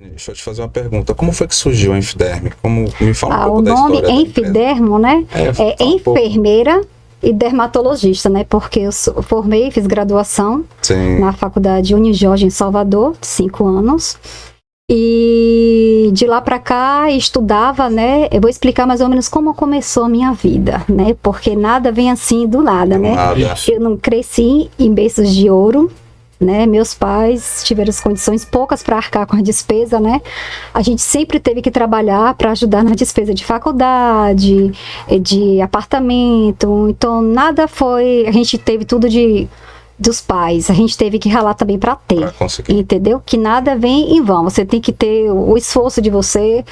Deixa eu te fazer uma pergunta. Como foi que surgiu a Infiderme? Me fala um pouco O da nome história da empresa. Infidermo, né? Fala um pouco. Enfermeira e dermatologista, né? Porque eu formei, fiz graduação Sim. na faculdade Unijorge em Salvador, 5 anos. E de lá para cá estudava, né? Eu vou explicar mais ou menos como começou a minha vida, né? Porque nada vem assim do nada, né? Nada. Eu não cresci em berços de ouro, né? Meus pais tiveram as condições poucas para arcar com a despesa, né? A gente sempre teve que trabalhar para ajudar na despesa de faculdade, de apartamento. Então nada foi, a gente teve tudo dos pais, a gente teve que ralar também para ter, Pra conseguir. entendeu? Que nada vem em vão, você tem que ter o esforço de você.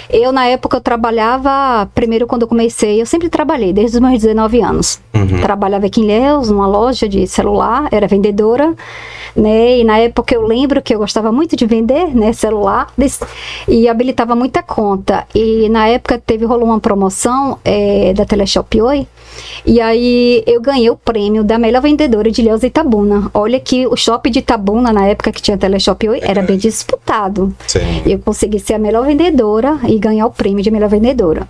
Eu, na época, eu trabalhava, primeiro quando eu comecei, eu sempre trabalhei, desde os meus 19 anos. Trabalhava aqui em Ilhéus, numa loja de celular, era vendedora, né? E na época eu lembro que eu gostava muito de vender, né, celular, e habilitava muita conta. E na época rolou uma promoção da Teleshop Oi, e aí eu ganhei o prêmio da melhor vendedora de Ilhéus e Itabuna. Olha que o shopping de Itabuna, na época que tinha Teleshop Oi, era bem disputado. Sim. Eu consegui ser a melhor vendedora e ganhar o prêmio de melhor vendedora.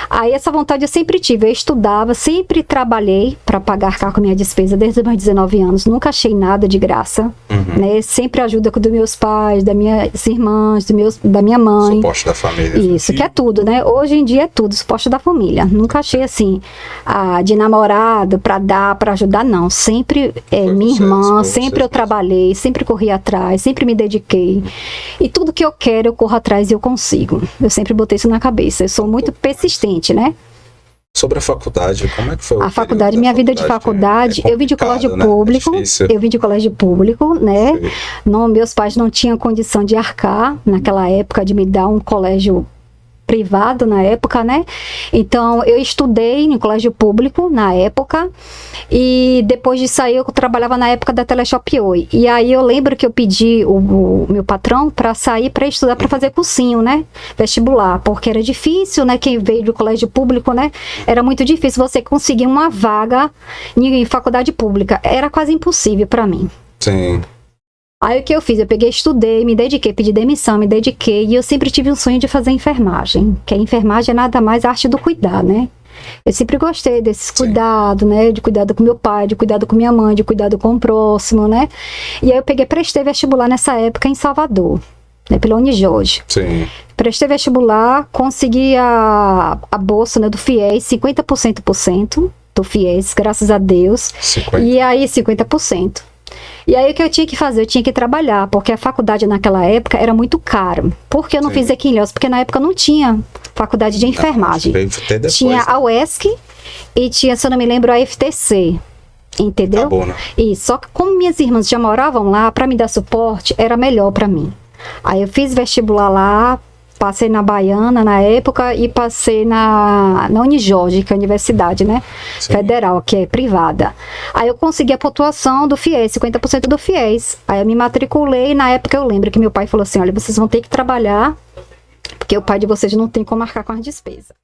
Aí essa vontade eu sempre tive, eu estudava, sempre trabalhei para pagar com a minha despesa desde os meus 19 anos, nunca achei nada de graça, né? Sempre ajuda dos meus pais, das minhas irmãs, da minha mãe. Suporte da família. Isso, que é tudo, né? Hoje em dia é tudo, suporte da família. Nunca achei assim, de namorado para dar, para ajudar, não. Sempre minha irmã, sempre eu trabalhei, sempre corri atrás, sempre me dediquei. E tudo que eu quero, eu corro atrás e eu consigo. Eu sempre botei isso na cabeça. Eu sou muito persistente, né? Sobre a faculdade, como é que foi o A faculdade, minha vida de faculdade, eu vim de colégio público, né? Não, meus pais não tinham condição de arcar naquela época, de me dar um colégio privado na época, né? Então, eu estudei no colégio público na época, e depois de sair eu trabalhava na época da Teleshop Oi. E aí eu lembro que eu pedi o meu patrão para sair para estudar, para fazer cursinho, né? Vestibular, porque era difícil, né? Quem veio do colégio público, né? Era muito difícil você conseguir uma vaga em faculdade pública. Era quase impossível para mim. Sim. Aí o que eu fiz? Eu peguei, estudei, me dediquei, pedi demissão, me dediquei, e eu sempre tive um sonho de fazer enfermagem, que a enfermagem é nada mais a arte do cuidar, né? Eu sempre gostei desses cuidados, né? De cuidado com meu pai, de cuidado com minha mãe, de cuidado com o próximo, né? E aí eu peguei, prestei vestibular nessa época em Salvador, né? Pela Unijorge. Sim. Prestei vestibular, consegui a bolsa, né, do FIES, 50% do FIES, graças a Deus. 50. E aí 50%. E aí o que eu tinha que fazer? Eu tinha que trabalhar, porque a faculdade naquela época era muito cara. Por que eu não fiz aqui em Ilhéus? Porque na época não tinha faculdade de enfermagem. Depois, tinha a UESC e tinha, se eu não me lembro, a FTC. Entendeu? Itabuna. E só que como minhas irmãs já moravam lá, para me dar suporte, era melhor para mim. Aí eu fiz vestibular lá, passei na Baiana na época e passei na Unijorge, que é a universidade, né? Sim. Federal, que é privada. Aí eu consegui a pontuação do FIES, 50% do FIES. Aí eu me matriculei, e na época eu lembro que meu pai falou assim, olha, vocês vão ter que trabalhar, porque o pai de vocês não tem como marcar com as despesas.